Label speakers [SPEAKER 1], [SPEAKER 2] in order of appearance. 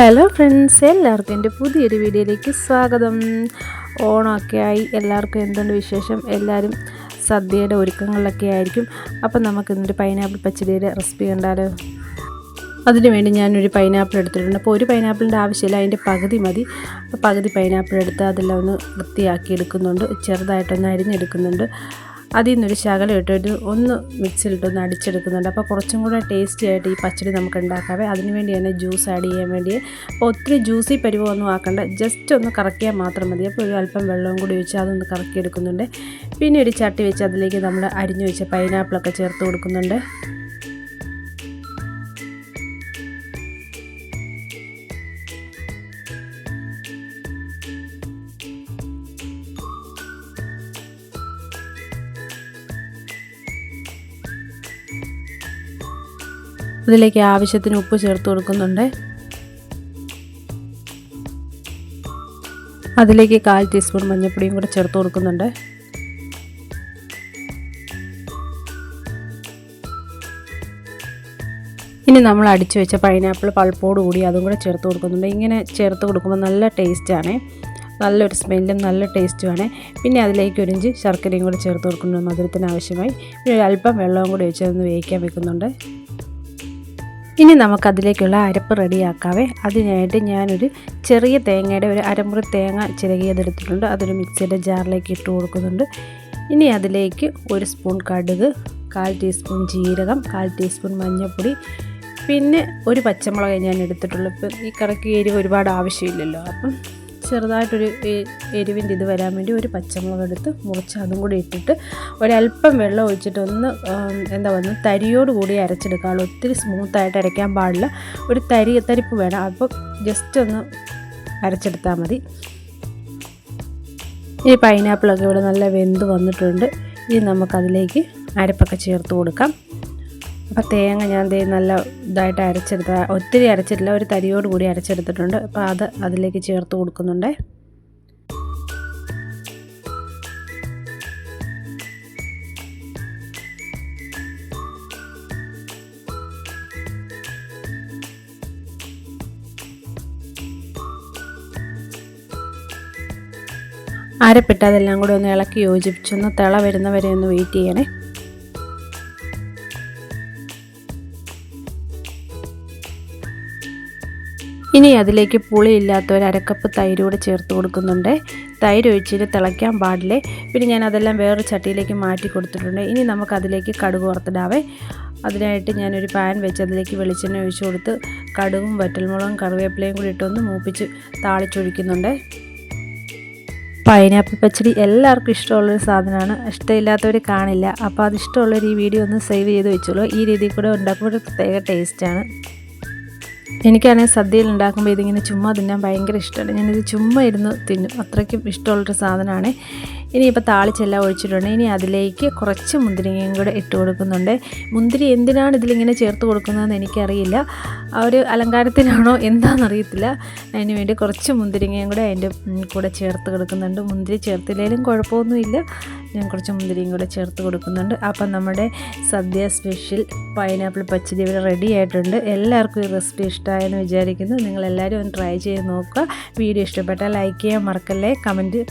[SPEAKER 1] Hello friends, എല്ലാവർക്കും എൻ്റെ പുതിയൊരു വീഡിയോയിലേക്ക് സ്വാഗതം. ഓണമൊക്കെ ആയി, എല്ലാവർക്കും എന്തുണ്ട് വിശേഷം? എല്ലാവരും സദ്യയുടെ ഒരുക്കങ്ങളിലൊക്കെ ആയിരിക്കും. അപ്പം നമുക്ക് ഇന്നൊരു പൈനാപ്പിൾ പച്ചടിയുടെ റെസിപ്പി കണ്ടാലോ. അതിന് വേണ്ടി ഞാനൊരു പൈനാപ്പിൾ എടുത്തിട്ടുണ്ട്. അപ്പോൾ ഒരു പൈനാപ്പിളിൻ്റെ ആവശ്യമില്ല, അതിൻ്റെ പകുതി മതി. അപ്പോൾ പകുതി പൈനാപ്പിൾ എടുത്ത് അതെല്ലാം ഒന്ന് വൃത്തിയാക്കി എടുക്കുന്നുണ്ട്, ചെറുതായിട്ടൊന്ന് അരിഞ്ഞെടുക്കുന്നുണ്ട്. അതിൽ നിന്നൊരു ശകലം ഇട്ടിട്ട് ഒന്ന് മിക്സിയിലിട്ടൊന്ന് അടിച്ചെടുക്കുന്നുണ്ട്. അപ്പോൾ കുറച്ചും കൂടെ ടേസ്റ്റി ആയിട്ട് ഈ പച്ചടി നമുക്ക് ഉണ്ടാക്കാവേ. അതിന് വേണ്ടി തന്നെ ജ്യൂസ് ആഡ് ചെയ്യാൻ വേണ്ടി. അപ്പോൾ ഒത്തിരി ജ്യൂസി പരുവമൊന്നും ആക്കണ്ട, ജസ്റ്റ് ഒന്ന് കറക്കിയാൽ മാത്രം മതി. അപ്പോൾ ഒരു അല്പം വെള്ളവും കൂടി ഒഴിച്ച് അതൊന്ന് കറക്കിയെടുക്കുന്നുണ്ട്. പിന്നെ ഒരു ചട്ടി വെച്ച് അതിലേക്ക് നമ്മൾ അരിഞ്ഞു വെച്ച പൈനാപ്പിളൊക്കെ ചേർത്ത് കൊടുക്കുന്നുണ്ട്. അതിലേക്ക് ആവശ്യത്തിന് ഉപ്പ് ചേർത്ത് കൊടുക്കുന്നുണ്ട്. അതിലേക്ക് 1/4 ടീസ്പൂൺ മഞ്ഞൾപ്പൊടിയും കൂടെ ചേർത്ത് കൊടുക്കുന്നുണ്ട്. ഇനി നമ്മൾ അടിച്ചു വെച്ച പൈനാപ്പിൾ പൾപ്പോട് കൂടി അതും കൂടെ ചേർത്ത് കൊടുക്കുന്നുണ്ട്. ഇങ്ങനെ ചേർത്ത് കൊടുക്കുമ്പോൾ നല്ല ടേസ്റ്റാണ്, നല്ലൊരു സ്മെല്ലും നല്ല ടേസ്റ്റുമാണ്. പിന്നെ അതിലേക്ക് ഒരു ഇഞ്ച് ശർക്കരയും കൂടെ ചേർത്ത് കൊടുക്കുന്നുണ്ട് മധുരത്തിന് ആവശ്യമായി. പിന്നെ ഒരു അല്പം വെള്ളവും കൂടി ഒഴിച്ച് ഒന്ന് വേവിക്കാൻ വെക്കുന്നുണ്ട്. ഇനി നമുക്കതിലേക്കുള്ള അരപ്പ് റെഡിയാക്കാവേ. അതിനായിട്ട് ഞാനൊരു ചെറിയ തേങ്ങയുടെ ഒരു അരമുറി തേങ്ങ ചിരകിയതെടുത്തിട്ടുണ്ട്. അതൊരു മിക്സിയുടെ ജാറിലേക്ക് ഇട്ട് കൊടുക്കുന്നുണ്ട്. ഇനി അതിലേക്ക് 1 സ്പൂൺ കടുക്, 1/4 ടീസ്പൂൺ ജീരകം, 1/4 ടീസ്പൂൺ മഞ്ഞൾപ്പൊടി, പിന്നെ ഒരു പച്ചമുളക് ഞാൻ എടുത്തിട്ടുള്ളൂ. ഇപ്പം ഈ കറിക്ക് എരിവ് ഒരുപാട് ആവശ്യമില്ലല്ലോ, അപ്പം ചെറുതായിട്ടൊരു എരിവിൻ്റെ ഇത് വരാൻ വേണ്ടി ഒരു പച്ചമുളക് എടുത്ത് മുറിച്ച് അതും കൂടി ഇട്ടിട്ട് ഒരല്പം വെള്ളം ഒഴിച്ചിട്ട് ഒന്ന് തരിയോട് കൂടി അരച്ചെടുക്കാവുള്ളൂ. ഒത്തിരി സ്മൂത്തായിട്ട് അരയ്ക്കാൻ പാടില്ല, ഒരു തരിപ്പ് വേണം. അപ്പം ജസ്റ്റ് ഒന്ന് അരച്ചെടുത്താൽ മതി. ഈ പൈനാപ്പിളൊക്കെ ഇവിടെ നല്ല വെന്ത് വന്നിട്ടുണ്ട്. ഇനി നമുക്കതിലേക്ക് അരപ്പൊക്കെ ചേർത്ത് കൊടുക്കാം. അപ്പോൾ തേങ്ങ ഞാൻ നല്ല ഇതായിട്ട് ഒത്തിരി അരച്ചിട്ടില്ല, ഒരു തരിയോട് കൂടി അരച്ചെടുത്തിട്ടുണ്ട്. അപ്പോൾ അത് അതിലേക്ക് ചേർത്ത് കൊടുക്കുന്നുണ്ട്. അരപ്പിട്ട് അതെല്ലാം കൂടി ഒന്ന് ഇളക്കി യോജിപ്പിച്ചൊന്ന് തിള വരുന്നവരെ ഒന്ന് വെയിറ്റ് ചെയ്യണേ. ഇനി അതിലേക്ക് പുളിയില്ലാത്ത ഒരു അരക്കപ്പ് തൈര് കൂടെ ചേർത്ത് കൊടുക്കുന്നുണ്ട്. തൈര് ഒഴിച്ചിട്ട് തിളയ്ക്കാൻ പാടില്ലേ. പിന്നെ ഞാൻ അതെല്ലാം വേറൊരു ചട്ടിയിലേക്ക് മാറ്റി കൊടുത്തിട്ടുണ്ട്. ഇനി നമുക്കതിലേക്ക് കടുക് വറുത്തിടാവേ. അതിനായിട്ട് ഞാനൊരു പാൻ വെച്ച് അതിലേക്ക് വെളിച്ചെണ്ണ ഒഴിച്ച് കൊടുത്ത് കടുകും വറ്റൽമുളകും കറിവേപ്പിലയും കൂടി ഇട്ടൊന്ന് മൂപ്പിച്ച് താളിച്ചൊഴിക്കുന്നുണ്ട്. പൈനാപ്പിൾ പച്ചടി എല്ലാവർക്കും ഇഷ്ടമുള്ളൊരു സാധനമാണ്, ഇഷ്ടമില്ലാത്തവർ കാണില്ല. അപ്പോൾ അത് ഇഷ്ടമുള്ളവർ ഈ വീഡിയോ ഒന്ന് സേവ് ചെയ്ത് വെച്ചോളൂ. ഈ രീതിയിൽ കൂടെ ഉണ്ടാക്കുമ്പോൾ ഒരു പ്രത്യേക ടേസ്റ്റാണ്. എനിക്കാണെങ്കിൽ സദ്യയിൽ ഉണ്ടാക്കുമ്പോൾ ഇതിങ്ങനെ ചുമ്മാ തിന്നാൻ ഭയങ്കര ഇഷ്ടമാണ്. ഞാനിത് ചുമ്മാ ഇരുന്ന് തിന്നും, അത്രയ്ക്കും ഇഷ്ടമുള്ളൊരു സാധനമാണ്. ഇനിയിപ്പോൾ താളിച്ചെല്ലാം ഒഴിച്ചിട്ടുണ്ട്. ഇനി അതിലേക്ക് കുറച്ച് മുന്തിരിങ്ങയും കൂടെ ഇട്ട് കൊടുക്കുന്നുണ്ട്. മുന്തിരി എന്തിനാണ് ഇതിലിങ്ങനെ ചേർത്ത് കൊടുക്കുന്നതെന്ന് എനിക്കറിയില്ല, ആ ഒരു അലങ്കാരത്തിനാണോ എന്താണെന്നറിയത്തില്ല. അതിന് വേണ്ടി കുറച്ച് മുന്തിരിങ്ങയും കൂടെ അതിൻ്റെ കൂടെ ചേർത്ത് കൊടുക്കുന്നുണ്ട്. മുന്തിരി ചേർത്തില്ലെങ്കിലും കുഴപ്പമൊന്നുമില്ല, ഞാൻ കുറച്ച് മുന്തിരിയും കൂടെ ചേർത്ത് കൊടുക്കുന്നുണ്ട്. അപ്പം നമ്മുടെ സദ്യ സ്പെഷ്യൽ പൈനാപ്പിൾ പച്ചടി ഇവിടെ റെഡി ആയിട്ടുണ്ട്. എല്ലാവർക്കും ഈ റെസിപ്പി ഇഷ്ടമായെന്ന് വിചാരിക്കുന്നു. നിങ്ങളെല്ലാവരും ഒന്ന് ട്രൈ ചെയ്ത് നോക്കുക. വീഡിയോ ഇഷ്ടപ്പെട്ടാൽ ലൈക്ക് ചെയ്യാൻ മറക്കല്ലേ, കമൻറ്റ്